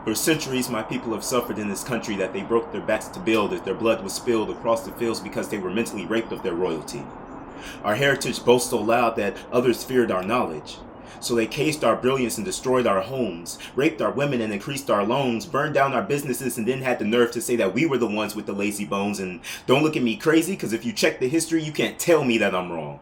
For centuries, my people have suffered in this country that they broke their backs to build as their blood was spilled across the fields because they were mentally raped of their royalty. Our heritage boasts so loud that others feared our knowledge. So they cased our brilliance and destroyed our homes, raped our women and increased our loans, burned down our businesses and then had the nerve to say that we were the ones with the lazy bones. And don't look at me crazy, because if you check the history, you can't tell me that I'm wrong.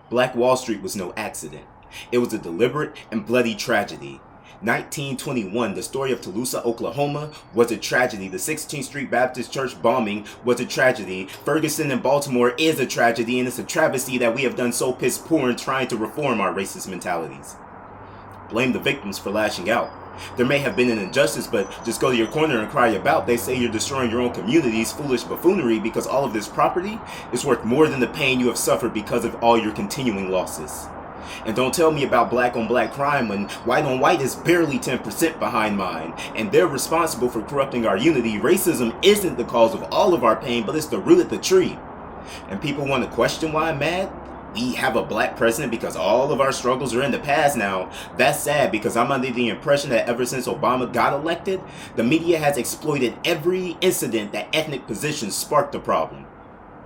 Black Wall Street was no accident. It was a deliberate and bloody tragedy. 1921, the story of Tulsa, Oklahoma, was a tragedy. The 16th Street Baptist Church bombing was a tragedy. Ferguson and Baltimore is a tragedy, and it's a travesty that we have done so piss poor in trying to reform our racist mentalities. Blame the victims for lashing out. There may have been an injustice, but just go to your corner and cry about. They say you're destroying your own communities, foolish buffoonery, because all of this property is worth more than the pain you have suffered because of all your continuing losses. And don't tell me about black on black crime when white on white is barely 10% behind mine, and they're responsible for corrupting our unity. Racism isn't the cause of all of our pain, but it's the root of the tree. And people want to question why I'm mad? We have a black president because all of our struggles are in the past now. That's sad, because I'm under the impression that ever since Obama got elected, the media has exploited every incident that ethnic positions sparked the problem.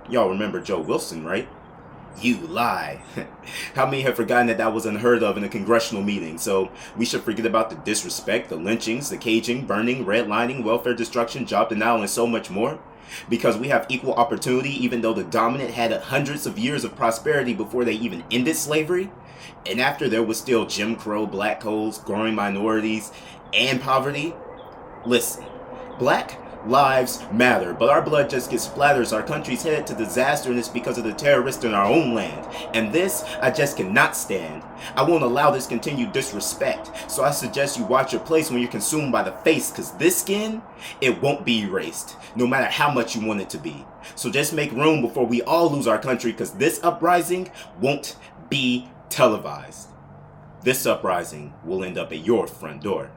Y'all remember Joe Wilson, right? You lie. How many have forgotten that was unheard of in a congressional meeting? So we should forget about the disrespect, the lynchings, the caging, burning, redlining, welfare destruction, job denial, and so much more? Because we have equal opportunity even though the dominant had hundreds of years of prosperity before they even ended slavery? And after there was still Jim Crow, black holes, growing minorities, and poverty? Listen, Black lives matter, but our blood just gets splatters. Our country's headed to disaster, and it's because of the terrorists in our own land. And this, I just cannot stand. I won't allow this continued disrespect. So I suggest you watch your place when you're consumed by the face, because this skin, it won't be erased, no matter how much you want it to be. So just make room before we all lose our country, because this uprising won't be televised. This uprising will end up at your front door.